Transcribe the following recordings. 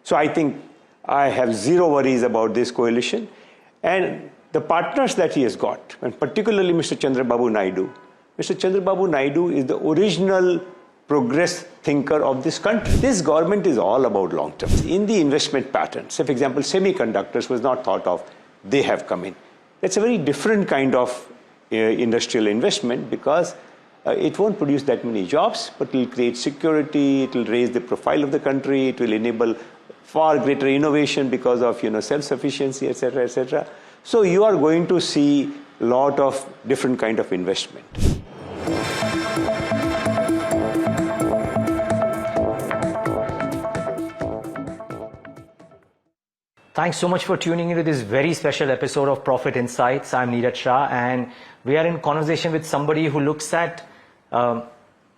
So I think I have zero worries about this coalition. And the partners that he has got, and particularly Mr. Chandrababu Naidu. Mr. Chandrababu Naidu is the original progress thinker of this country. This government is all about long term. In the investment pattern, say for example, semiconductors was not thought of, they have come in. That's a very different kind of industrial investment because it won't produce that many jobs, but it will create security, it will raise the profile of the country, it will enable far greater innovation because of self-sufficiency, etc., etc. So you are going to see a lot of different kind of investment. Thanks so much for tuning into this very special episode of Profit Insights. I'm Niraj Shah, and we are in conversation with somebody who looks at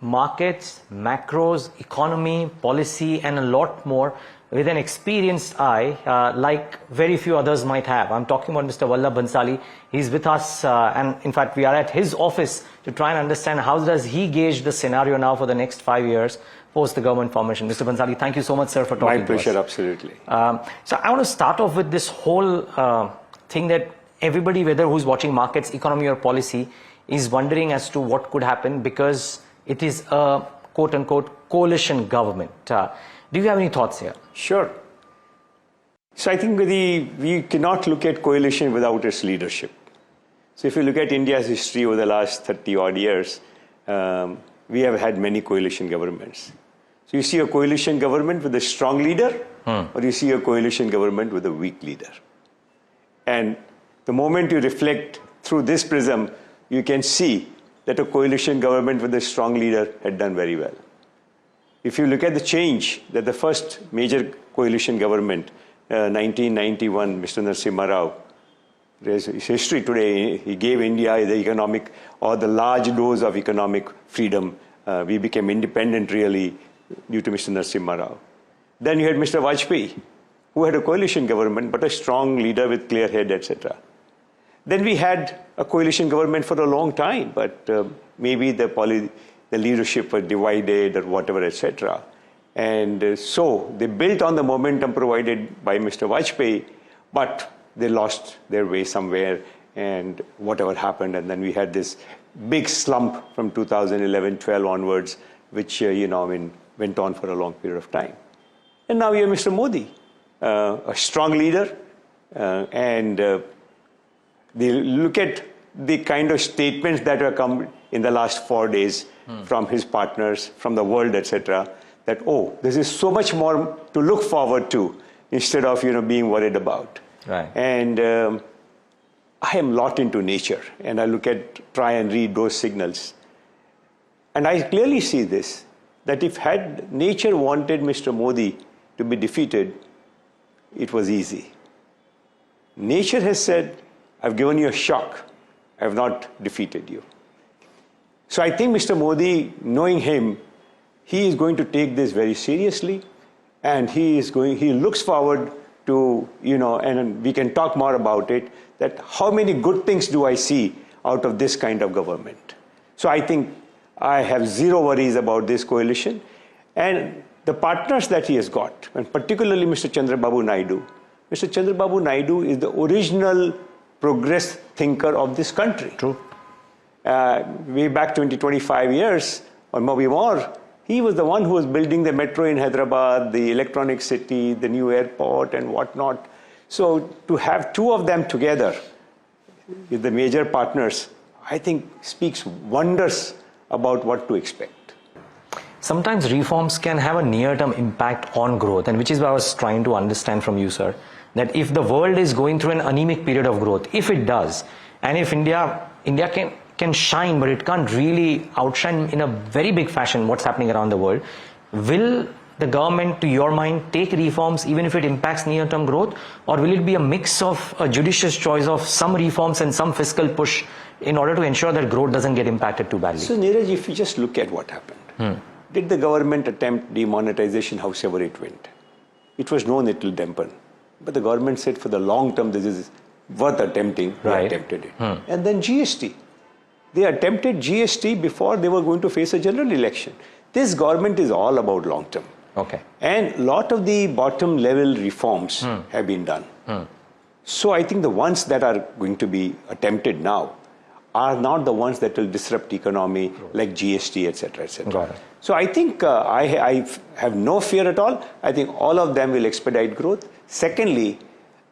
markets, macros, economy, policy, and a lot more with an experienced eye, like very few others might have. I'm talking about Mr. Vallabh Bhanshali. He's with us, and in fact, we are at his office to try and understand how does he gauge the scenario now for the next 5 years post the government formation. Mr. Bhanshali, thank you so much, sir, for talking to us. My pleasure, absolutely. So I want to start off with this whole thing that everybody, whether who's watching markets, economy, or policy, is wondering as to what could happen because it is a quote-unquote coalition government. Do you have any thoughts here? Sure. So I think we cannot look at coalition without its leadership. So if you look at India's history over the last 30-odd years, we have had many coalition governments. So you see a coalition government with a strong leader, or you see a coalition government with a weak leader. And the moment you reflect through this prism, you can see that a coalition government with a strong leader had done very well. If you look at the change that the first major coalition government, 1991, Mr. Narasimha Rao, there's history today, he gave India the economic or the large dose of economic freedom. We became independent really due to Mr. Narasimha Rao. Then you had Mr. Vajpayee, who had a coalition government, but a strong leader with clear head, etc. Then we had a coalition government for a long time, but maybe the leadership was divided or whatever, etc. And so they built on the momentum provided by Mr. Vajpayee, but they lost their way somewhere and whatever happened. And then we had this big slump from 2011-12 onwards, which, went on for a long period of time. And now you have Mr. Modi, a strong leader, and they look at the kind of statements that have come in the last 4 days from his partners, from the world, etc., that, oh, this is so much more to look forward to instead of, being worried about. Right. And I am a lot into nature, and I try and read those signals. And I clearly see this, that if had nature wanted Mr. Modi to be defeated, it was easy. Nature has said, I've given you a shock, I have not defeated you. So I think Mr. Modi, knowing him, he is going to take this very seriously, and he looks forward to, and we can talk more about it, that how many good things do I see out of this kind of government. So I think I have zero worries about this coalition, and the partners that he has got, and particularly Mr. Chandrababu Naidu. Mr. Chandrababu Naidu is the original progress thinker of this country. True. Way back 25 years, or maybe more, he was the one who was building the metro in Hyderabad, the electronic city, the new airport, and whatnot. So to have two of them together with the major partners, I think speaks wonders about what to expect. Sometimes reforms can have a near-term impact on growth, and which is what I was trying to understand from you, sir, that if the world is going through an anemic period of growth, if it does, and if India can shine, but it can't really outshine in a very big fashion what's happening around the world, will the government, to your mind, take reforms even if it impacts near-term growth, or will it be a mix of a judicious choice of some reforms and some fiscal push in order to ensure that growth doesn't get impacted too badly? So Niraj, if you just look at what happened, did the government attempt demonetization however it went? It was known it will dampen. But the government said for the long term this is worth attempting, they attempted it. And then GST. They attempted GST before they were going to face a general election. This government is all about long term. Okay. And a lot of the bottom level reforms have been done. So I think the ones that are going to be attempted now are not the ones that will disrupt economy like GST, etc., etc. Got it. So I think I have no fear at all. I think all of them will expedite growth. Secondly,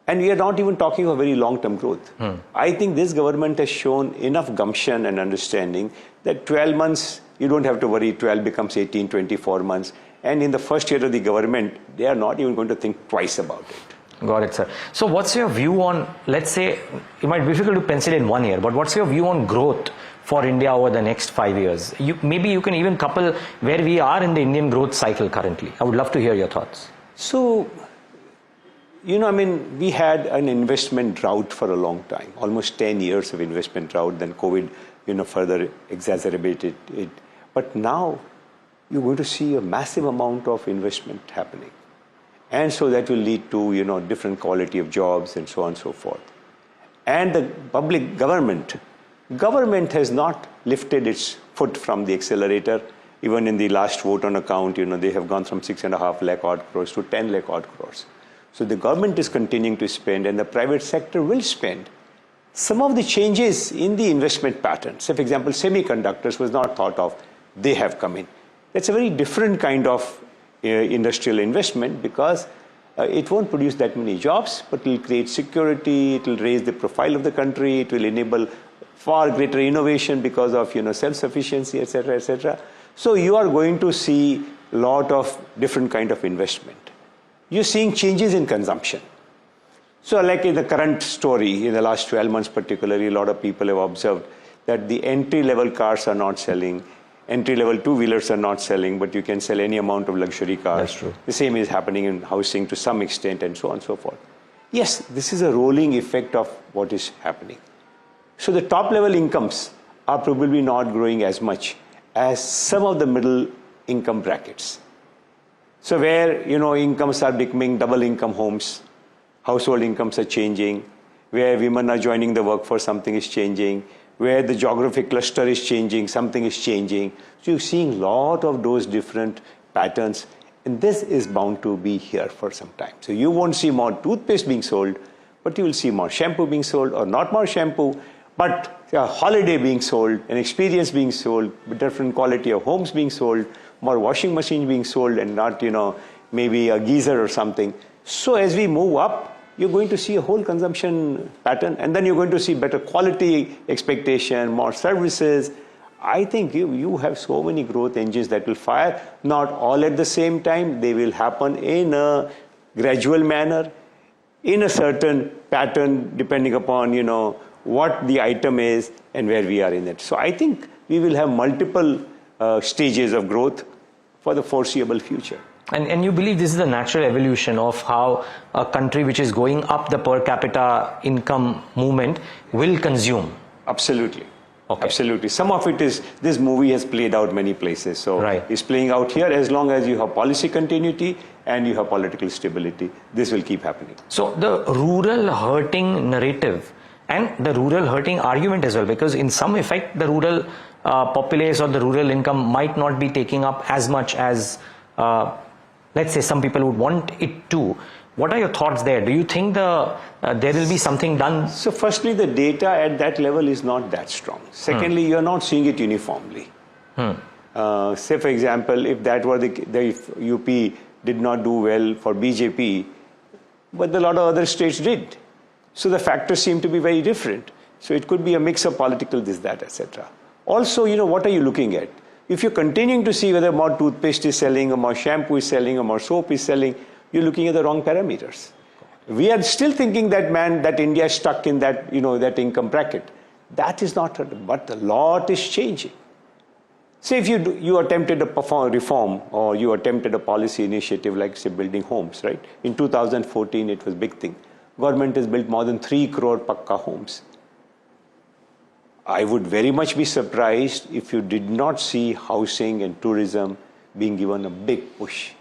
and we are not even talking of very long-term growth. I think this government has shown enough gumption and understanding that 12 months, you don't have to worry, 12 becomes 18, 24 months. And in the first year of the government, they are not even going to think twice about it. Got it, sir. So what's your view on, let's say, it might be difficult to pencil in 1 year, but what's your view on growth for India over the next 5 years? Maybe you can even couple where we are in the Indian growth cycle currently. I would love to hear your thoughts. So, we had an investment drought for a long time, almost 10 years of investment drought, then COVID, further exacerbated it. But now you're going to see a massive amount of investment happening. And so that will lead to, different quality of jobs and so on and so forth. And the public government has not lifted its foot from the accelerator. Even in the last vote on account, they have gone from 6.5 lakh odd crores to 10 lakh odd crores. So the government is continuing to spend and the private sector will spend. Some of the changes in the investment patterns, say for example, semiconductors was not thought of, they have come in. That's a very different kind of industrial investment because it won't produce that many jobs, but it will create security, it will raise the profile of the country, it will enable far greater innovation because of self-sufficiency, etc., etc. So you are going to see a lot of different kind of investment. You're seeing changes in consumption. So like in the current story, in the last 12 months particularly, a lot of people have observed that the entry-level cars are not selling, entry-level two-wheelers are not selling, but you can sell any amount of luxury cars. That's true. The same is happening in housing to some extent and so on and so forth. Yes, this is a rolling effect of what is happening. So the top-level incomes are probably not growing as much as some of the middle income brackets. So where, incomes are becoming double income homes, household incomes are changing, where women are joining the workforce, something is changing, where the geographic cluster is changing, something is changing. So you're seeing a lot of those different patterns, and this is bound to be here for some time. So you won't see more toothpaste being sold, but you will see more shampoo being sold, or not more shampoo, but a holiday being sold, an experience being sold, with different quality of homes being sold, more washing machines being sold, and not, maybe a geyser or something. So as we move up, you're going to see a whole consumption pattern, and then you're going to see better quality expectation, more services. I think you have so many growth engines that will fire, not all at the same time. They will happen in a gradual manner, in a certain pattern, depending upon, what the item is and where we are in it. So I think we will have multiple stages of growth for the foreseeable future. And you believe this is the natural evolution of how a country which is going up the per capita income movement will consume? Absolutely. Okay. Absolutely. Some of it is, this movie has played out many places. So it's playing out here as long as you have policy continuity and you have political stability. This will keep happening. So the rural hurting narrative and the rural hurting argument as well, because in some effect the rural populace or the rural income might not be taking up as much as let's say some people would want it to. What are your thoughts there? Do you think there will be something done? So firstly, the data at that level is not that strong. Secondly, you're not seeing it uniformly. Say for example, if that were if UP did not do well for BJP, but a lot of other states did. So the factors seem to be very different. So it could be a mix of political this, that, etc. Also, what are you looking at? If you're continuing to see whether more toothpaste is selling, or more shampoo is selling, or more soap is selling, you're looking at the wrong parameters. We are still thinking that India is stuck in that, that income bracket. That is not, but a lot is changing. Say if you attempted a reform or you attempted a policy initiative like say building homes, right? In 2014, it was a big thing. Government has built more than 3 crore Pakka homes. I would very much be surprised if you did not see housing and tourism being given a big push,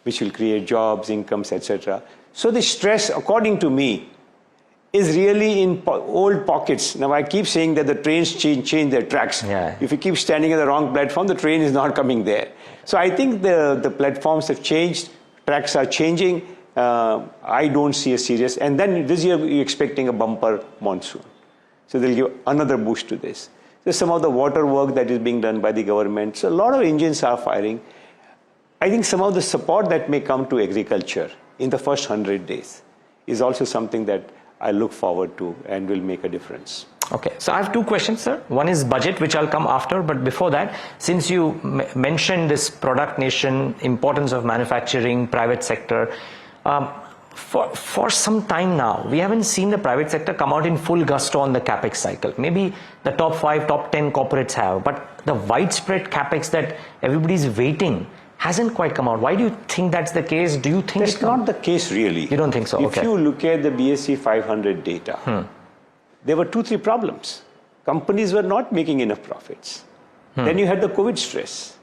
which will create jobs, incomes, etc. So the stress, according to me, is really in old pockets. Now, I keep saying that the trains change their tracks. Yeah. If you keep standing at the wrong platform, the train is not coming there. So I think the platforms have changed, tracks are changing. I don't see a serious, and then this year we're expecting a bumper monsoon. So they'll give another boost to this. There's some of the water work that is being done by the government. So a lot of engines are firing. I think some of the support that may come to agriculture in the first 100 days is also something that I look forward to and will make a difference. Okay, so I have two questions, sir. One is budget, which I'll come after, but before that, since you mentioned this product nation, importance of manufacturing, private sector, for some time now, we haven't seen the private sector come out in full gusto on the capex cycle. Maybe the top 5, top 10 corporates have, but the widespread capex that everybody's waiting hasn't quite come out. Why do you think that's the case? Do you think that's not the case really? You don't think so? If you look at the BSE 500 data, there were 2-3 problems. Companies were not making enough profits. Then you had the COVID stress.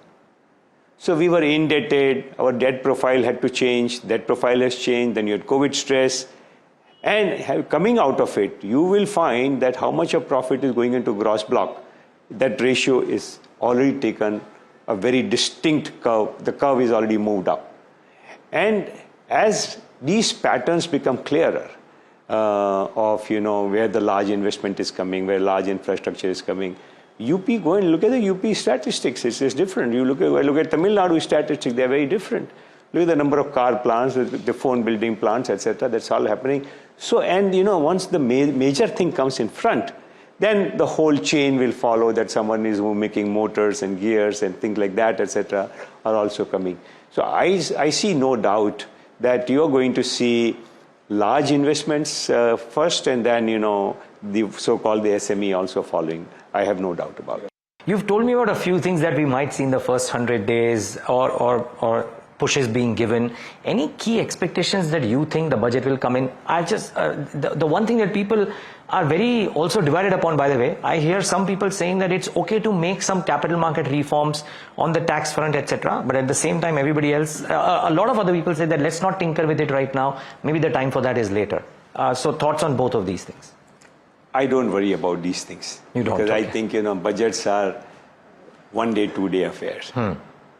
So we were indebted, our debt profile had to change, debt profile has changed, then you had COVID stress. And coming out of it, you will find that how much of profit is going into gross block, that ratio is already taken a very distinct curve. The curve is already moved up. And as these patterns become clearer of where the large investment is coming, where large infrastructure is coming, UP, go and look at the UP statistics. It's different. You look at Tamil Nadu statistics, they're very different. Look at the number of car plants, the phone building plants, etc. That's all happening. So, and once the major thing comes in front, then the whole chain will follow, that someone is making motors and gears and things like that, etc. are also coming. So I see no doubt that you're going to see large investments first, and then, the so-called the SME also following. I have no doubt about it. You've told me about a few things that we might see in the first 100 days or pushes being given. Any key expectations that you think the budget will come in? I just, the one thing that people are very also divided upon, by the way, I hear some people saying that it's okay to make some capital market reforms on the tax front, etc. But at the same time, everybody else, a lot of other people say that let's not tinker with it right now. Maybe the time for that is later. So thoughts on both of these things? I don't worry about these things. You don't? Because okay. I think, budgets are 1 day, 2 day affairs.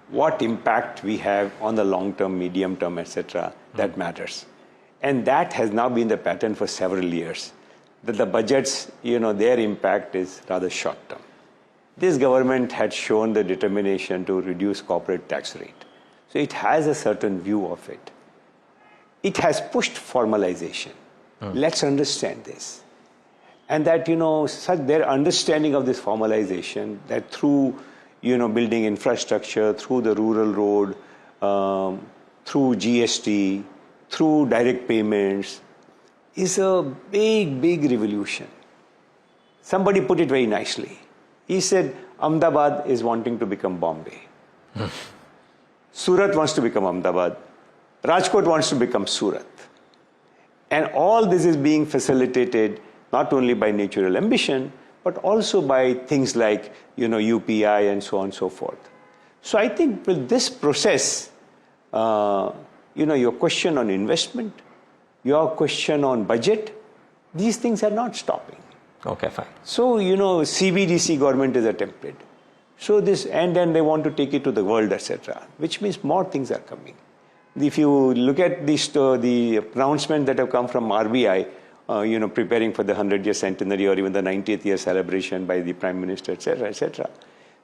What impact we have on the long term, medium term, etc., that matters. And that has now been the pattern for several years. That the budgets, their impact is rather short term. This government had shown the determination to reduce corporate tax rate. So it has a certain view of it. It has pushed formalization. Let's understand this. And that, such their understanding of this formalization, that through, building infrastructure, through the rural road, through GST, through direct payments, is a big, big revolution. Somebody put it very nicely. He said, Ahmedabad is wanting to become Bombay. Surat wants to become Ahmedabad. Rajkot wants to become Surat. And all this is being facilitated not only by natural ambition, but also by things like, UPI and so on and so forth. So I think with this process, your question on investment, your question on budget, these things are not stopping. Okay, fine. So, CBDC government is attempted. So this, and then they want to take it to the world, etc., which means more things are coming. If you look at the announcements that have come from RBI, preparing for the 100-year centenary or even the 90th year celebration by the Prime Minister, etc., etc.,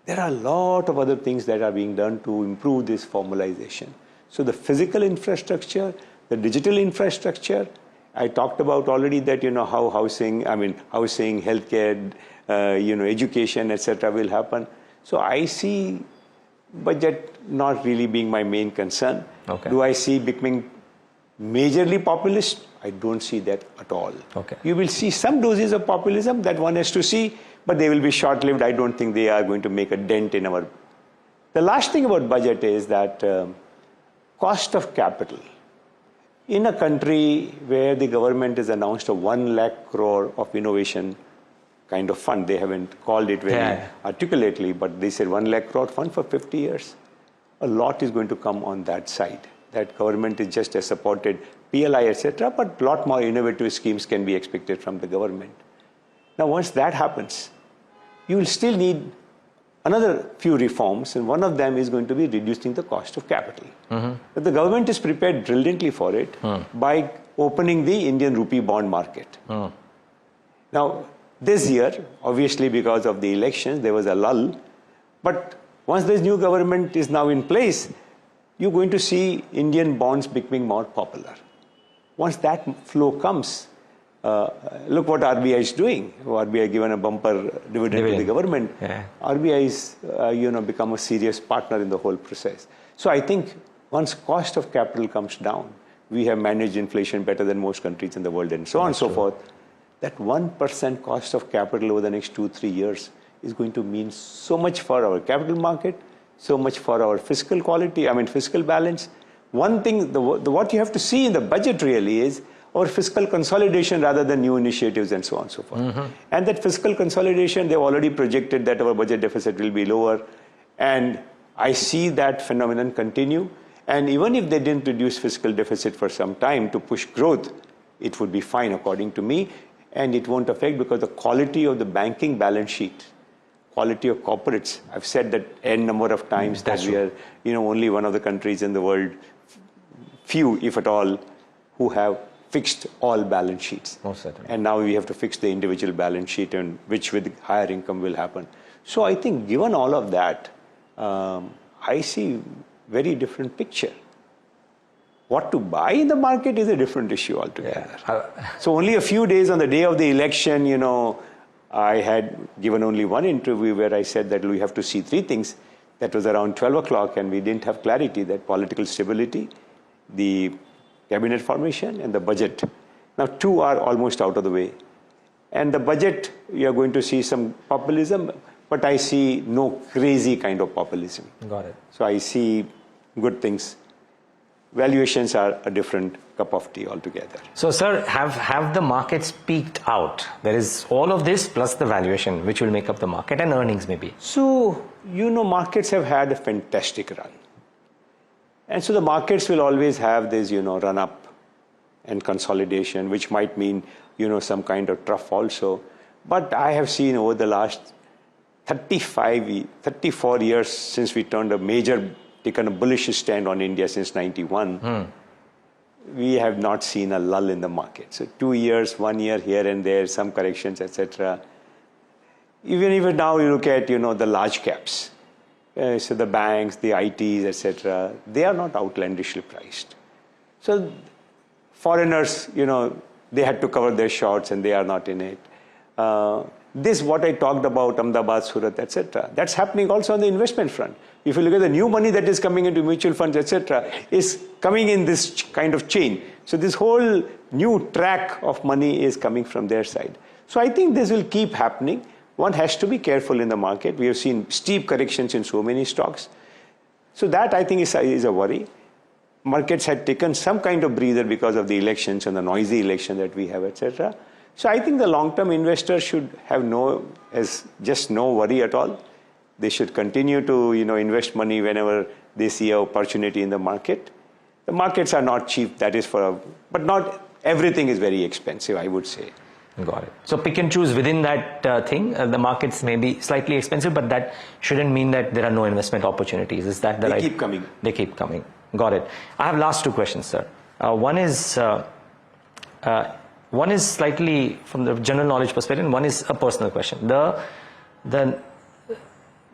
there are a lot of other things that are being done to improve this formalization. So the physical infrastructure, the digital infrastructure, I talked about already that, how housing, healthcare, education, etc. will happen. So I see budget not really being my main concern. Okay. Do I see becoming majorly populist? I don't see that at all. Okay. You will see some doses of populism that one has to see, but they will be short-lived. I don't think they are going to make a dent in our... The last thing about budget is that cost of capital. In a country where the government has announced a 1 lakh crore of innovation kind of fund, they haven't called it very articulately, but they said 1 lakh crore fund for 50 years. A lot is going to come on that side. That government is just as supported PLI, etc., but a lot more innovative schemes can be expected from the government. Now, once that happens, you will still need another few reforms, and one of them is going to be reducing the cost of capital. But the government is prepared brilliantly for it by opening the Indian rupee bond market. Now, this year, obviously because of the elections, there was a lull, but once this new government is now in place, you're going to see Indian bonds becoming more popular. Once that flow comes, look what RBI is doing. RBI given a bumper dividend to the government. Yeah. RBI is, become a serious partner in the whole process. So I think once cost of capital comes down, we have managed inflation better than most countries in the world, and so on and so forth. That 1% cost of capital over the next 2-3 years is going to mean so much for our capital market, so much for our fiscal quality, fiscal balance. One thing, what you have to see in the budget really is our fiscal consolidation rather than new initiatives and so on and so forth. And that fiscal consolidation, they've already projected that our budget deficit will be lower. And I see that phenomenon continue. And even if they didn't reduce fiscal deficit for some time to push growth, it would be fine according to me. And it won't affect because the quality of the banking balance sheet, quality of corporates, I've said that n number of times that we are, only one of the countries in the world, few, if at all, who have fixed all balance sheets. Most certainly. And now we have to fix the individual balance sheet, and which with higher income will happen. So I think given all of that, I see very different picture. What to buy in the market is a different issue altogether. Yeah. So only a few days on the day of the election, I had given only one interview where I said that we have to see three things. That was around 12 o'clock, and we didn't have clarity that political stability, the cabinet formation, and the budget. Now, two are almost out of the way. And the budget, you are going to see some populism, but I see no crazy kind of populism. Got it. So I see good things. Valuations are a different cup of tea altogether. So, sir, have the markets peaked out? There is all of this plus the valuation, which will make up the market, and earnings maybe. So, markets have had a fantastic run. And so the markets will always have this, run up and consolidation, which might mean, some kind of trough also. But I have seen over the last 34 years since we taken a bullish stand on India since 91, we have not seen a lull in the market. So 2 years, 1 year here and there, some corrections, etc. Even now you look at, the large caps. So the banks, the ITs, etc., they are not outlandishly priced. So foreigners, they had to cover their shorts and they are not in it. This, what I talked about, Ahmedabad, Surat, etc., that's happening also on the investment front. If you look at the new money that is coming into mutual funds, etc., is coming in this kind of chain. So this whole new track of money is coming from their side. So I think this will keep happening. One has to be careful in the market. We have seen steep corrections in so many stocks. So that, I think, is a worry. Markets had taken some kind of breather because of the elections and the noisy election that we have, etc. So I think the long-term investors should have no worry at all. They should continue to, invest money whenever they see an opportunity in the market. The markets are not cheap, but not everything is very expensive, I would say. Got it. So pick and choose within that thing. The markets may be slightly expensive, but that shouldn't mean that there are no investment opportunities. Is that the right? They keep coming. They keep coming. Got it. I have last two questions, sir. One is slightly from the general knowledge perspective, and one is a personal question.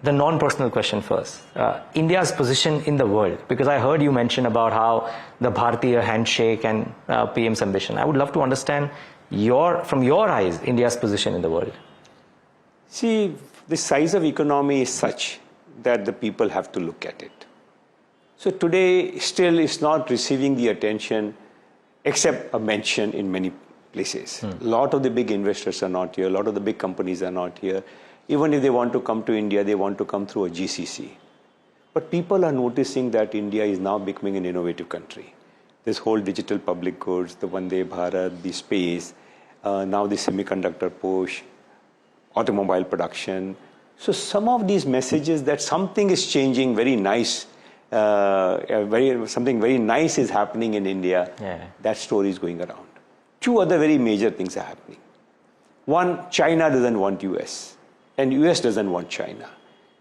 The non-personal question first. India's position in the world, because I heard you mention about how the Bharatiya handshake and PM's ambition. I would love to understand from your eyes, India's position in the world. See, the size of economy is such that the people have to look at it. So today still is not receiving the attention except a mention in many places. A lot of the big investors are not here. A lot of the big companies are not here. Even if they want to come to India, they want to come through a GCC. But people are noticing that India is now becoming an innovative country. This whole digital public goods, the Vande Bharat, the space, now the semiconductor push, automobile production. So some of these messages that something is changing very nice something very nice is happening in India, that story is going around. Two other very major things are happening. One, China doesn't want US, and US doesn't want China.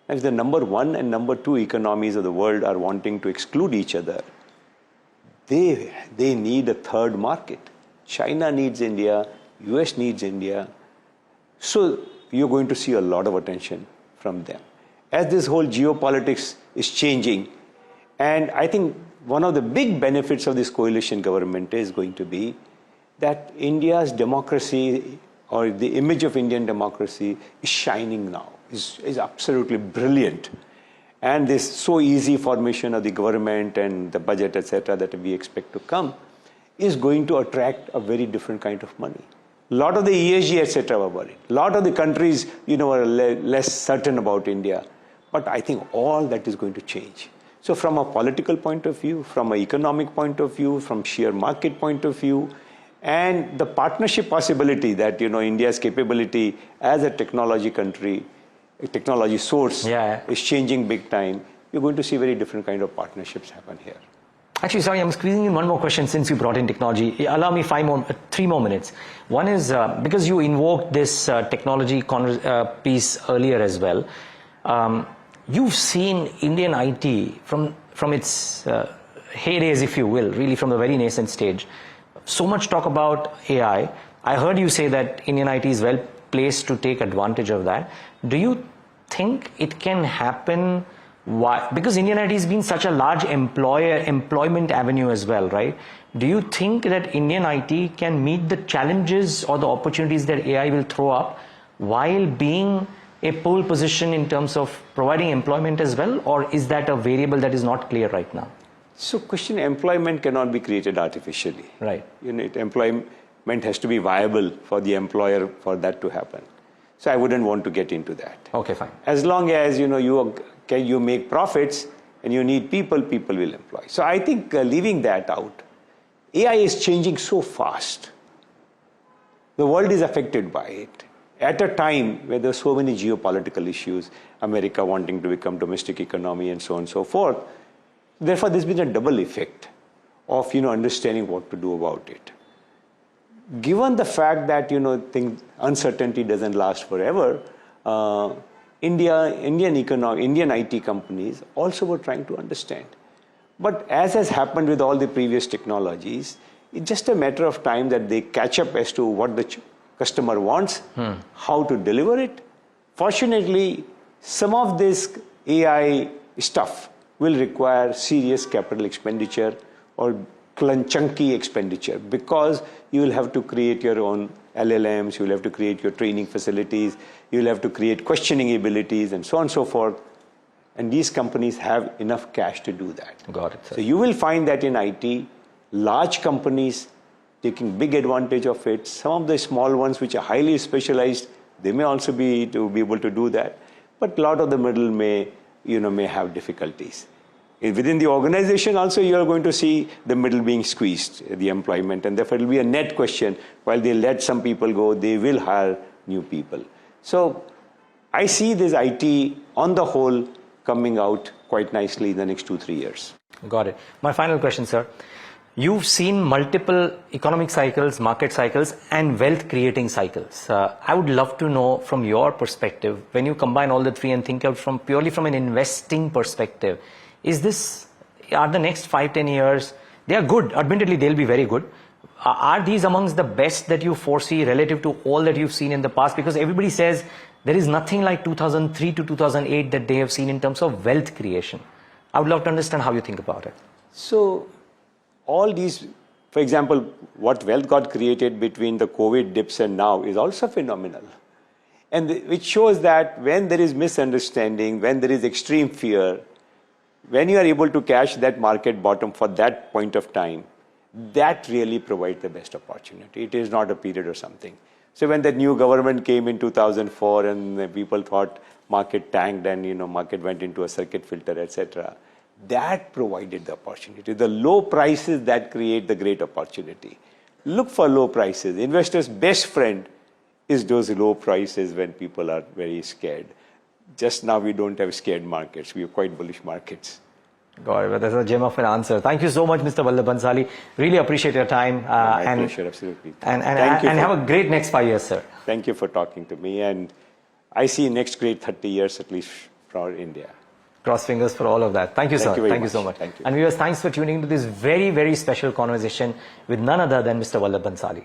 And if the number one and number two economies of the world are wanting to exclude each other, they need a third market. China needs India, US needs India. So you're going to see a lot of attention from them. As this whole geopolitics is changing, and I think one of the big benefits of this coalition government is going to be that India's democracy, or the image of Indian democracy, is shining now, is absolutely brilliant. And this so easy formation of the government and the budget, etc., that we expect to come, is going to attract a very different kind of money. A lot of the ESG, etc., were worried. A lot of the countries, are less certain about India. But I think all that is going to change. So from a political point of view, from an economic point of view, from sheer market point of view, and the partnership possibility that, India's capability as a technology country, a technology source is changing big time, you're going to see very different kind of partnerships happen here. Actually, sorry, I'm squeezing in one more question since you brought in technology. Allow me 3 more minutes. One is, because you invoked this technology piece earlier as well, you've seen Indian IT from its heydays, if you will, really from the very nascent stage. So much talk about AI. I heard you say that Indian IT is well placed to take advantage of that. Do you think it can happen? Why? Because Indian IT has been such a large employment avenue as well, right? Do you think that Indian IT can meet the challenges or the opportunities that AI will throw up while being a pole position in terms of providing employment as well? Or is that a variable that is not clear right now? So question, employment cannot be created artificially. Right. Employment has to be viable for the employer for that to happen. So I wouldn't want to get into that. Okay, fine. As long as, you make profits and you need people, people will employ. So I think leaving that out, AI is changing so fast. The world is affected by it. At a time where there are so many geopolitical issues, America wanting to become domestic economy and so on and so forth, therefore there's been a double effect of, understanding what to do about it. Given the fact that, uncertainty doesn't last forever, Indian IT companies also were trying to understand. But as has happened with all the previous technologies, it's just a matter of time that they catch up as to what the customer wants, how to deliver it. Fortunately, some of this AI stuff will require serious capital expenditure or chunky expenditure, because you will have to create your own LLMs, you will have to create your training facilities, you will have to create questioning abilities and so on and so forth. And these companies have enough cash to do that. Got it, sir. So you will find that in IT, large companies taking big advantage of it. Some of the small ones which are highly specialized, they may also be able to do that. But a lot of the middle may have difficulties. Within the organization also, you are going to see the middle being squeezed, the employment, and therefore it will be a net question. While they let some people go, they will hire new people. So I see this IT on the whole coming out quite nicely in the next 2-3 years. Got it. My final question, sir. You've seen multiple economic cycles, market cycles, and wealth creating cycles. I would love to know from your perspective, when you combine all the three and think of purely from an investing perspective, are the next 5-10 years, they are good, admittedly they'll be very good. Are these amongst the best that you foresee relative to all that you've seen in the past? Because everybody says there is nothing like 2003 to 2008 that they have seen in terms of wealth creation. I would love to understand how you think about it. So all these, for example, what wealth got created between the COVID dips and now is also phenomenal. And which shows that when there is misunderstanding, when there is extreme fear, when you are able to catch that market bottom for that point of time, that really provides the best opportunity. It is not a period or something. So when that new government came in 2004 and people thought market tanked and market went into a circuit filter, etc., that provided the opportunity. The low prices that create the great opportunity. Look for low prices. Investors' best friend is those low prices when people are very scared. Just now we don't have scared markets. We have quite bullish markets. Got it. Well, that's a gem of an answer. Thank you so much, Mr. Vallabh Bhanshali. Really appreciate your time. My pleasure, absolutely. And Thank you have a great next 5 years, sir. Thank you for talking to me. And I see next great 30 years at least for India. Cross fingers for all of that. Thank you, sir. Thank you so much. Thank you. And viewers, thanks for tuning into this very, very special conversation with none other than Mr. Vallabh Bhanshali.